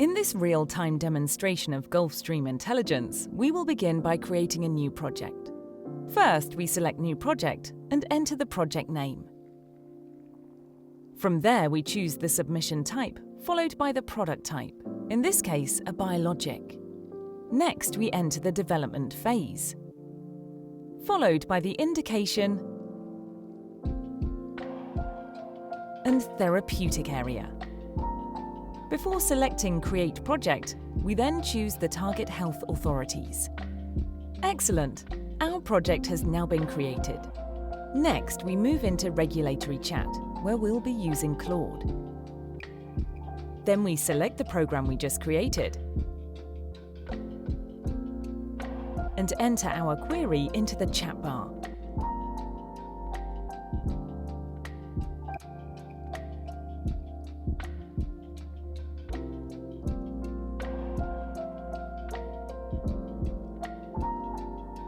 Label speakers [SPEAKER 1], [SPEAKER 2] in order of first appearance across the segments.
[SPEAKER 1] In this real-time demonstration of Gulfstream Intelligence, we will begin by creating a new project. First, we select New Project and enter the project name. From there, we choose the submission type, followed by the product type, in this case, a biologic. Next, we enter the development phase, followed by the indication and therapeutic area. Before selecting Create Project, we then choose the target health authorities. Excellent! Our project has now been created. Next, we move into regulatory chat, where we'll be using Claude. Then we select the program we just created and enter our query into the chat bar.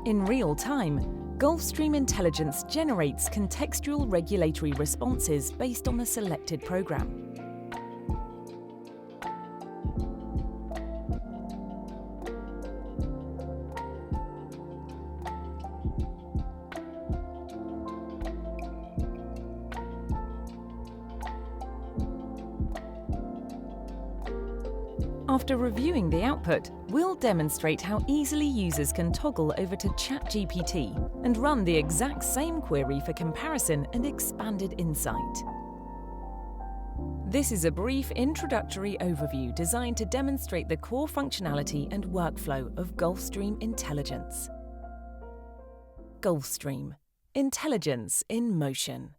[SPEAKER 1] In real time, Gulfstream Intelligence generates contextual regulatory responses based on the selected program. After reviewing the output, we'll demonstrate how easily users can toggle over to ChatGPT and run the exact same query for comparison and expanded insight. This is a brief introductory overview designed to demonstrate the core functionality and workflow of Gulfstream Intelligence. Gulfstream Intelligence in motion.